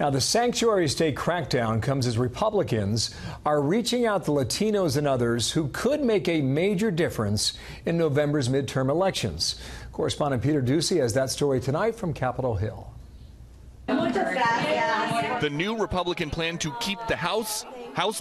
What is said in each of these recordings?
Now, the sanctuary state crackdown comes as Republicans are reaching out to Latinos and others who could make a major difference in November's midterm elections. Correspondent Peter Doocy has that story tonight from Capitol Hill. The new Republican plan to keep the house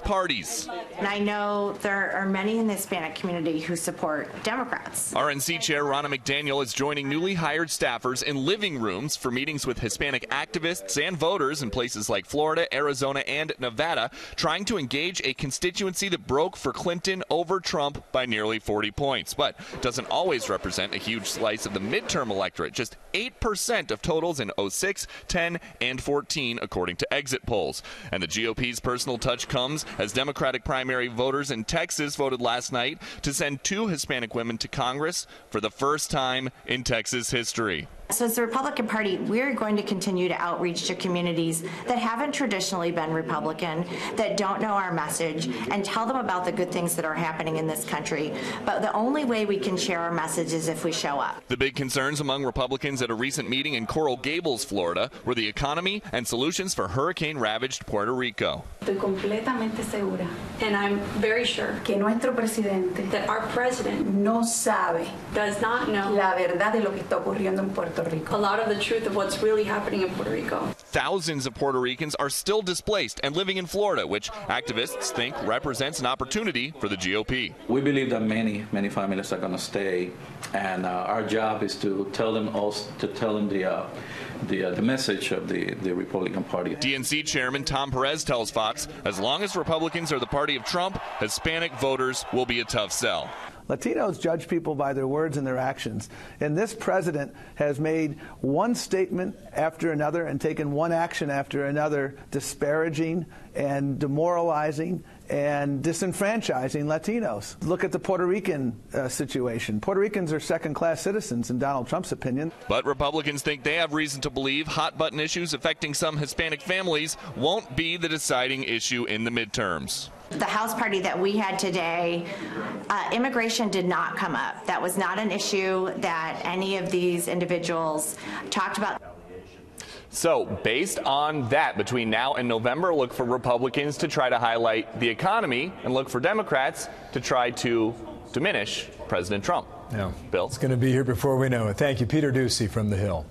parties. And I know there are many in the Hispanic community who support Democrats. RNC Chair Ronna McDaniel is joining newly hired staffers in living rooms for meetings with Hispanic activists and voters in places like Florida, Arizona, and Nevada, trying to engage a constituency that broke for Clinton over Trump by nearly 40 points, but doesn't always represent a huge slice of the midterm electorate, just 8% of totals in 06, 10, and 14, according to exit polls. And the GOP's personal touch comes as Democratic primary voters in Texas voted last night to send 2 Hispanic women to Congress for the first time in Texas history. So as the Republican Party, we're going to continue to outreach to communities that haven't traditionally been Republican, that don't know our message, and tell them about the good things that are happening in this country. But the only way we can share our message is if we show up. The big concerns among Republicans at a recent meeting in Coral Gables, Florida, were the economy and solutions for hurricane-ravaged Puerto Rico. Estoy completamente segura, and I'm very sure que nuestro presidente, that our president, no sabe, does not know la verdad de lo que está ocurriendo en Puerto Rico. A lot of the truth of what's really happening in Puerto Rico. Thousands of Puerto Ricans are still displaced and living in Florida, which activists think represents an opportunity for the GOP. We believe that many families are going to stay, and our job is to tell them the message of the Republican Party. DNC Chairman Tom Perez tells Fox, as long as Republicans are the party of Trump, Hispanic voters will be a tough sell. Latinos judge people by their words and their actions. And this president has made one statement after another and taken one action after another, disparaging and demoralizing and disenfranchising Latinos. Look at the Puerto Rican situation. Puerto Ricans are second-class citizens in Donald Trump's opinion. But Republicans think they have reason to believe hot-button issues affecting some Hispanic families won't be the deciding issue in the midterms. The House party that we had today, immigration did not come up. That was not an issue that any of these individuals talked about. So based on that, between now and November, look for Republicans to try to highlight the economy and look for Democrats to try to diminish President Trump. Yeah. Bill? It's going to be here before we know it. Thank you, Peter Doocy from the Hill.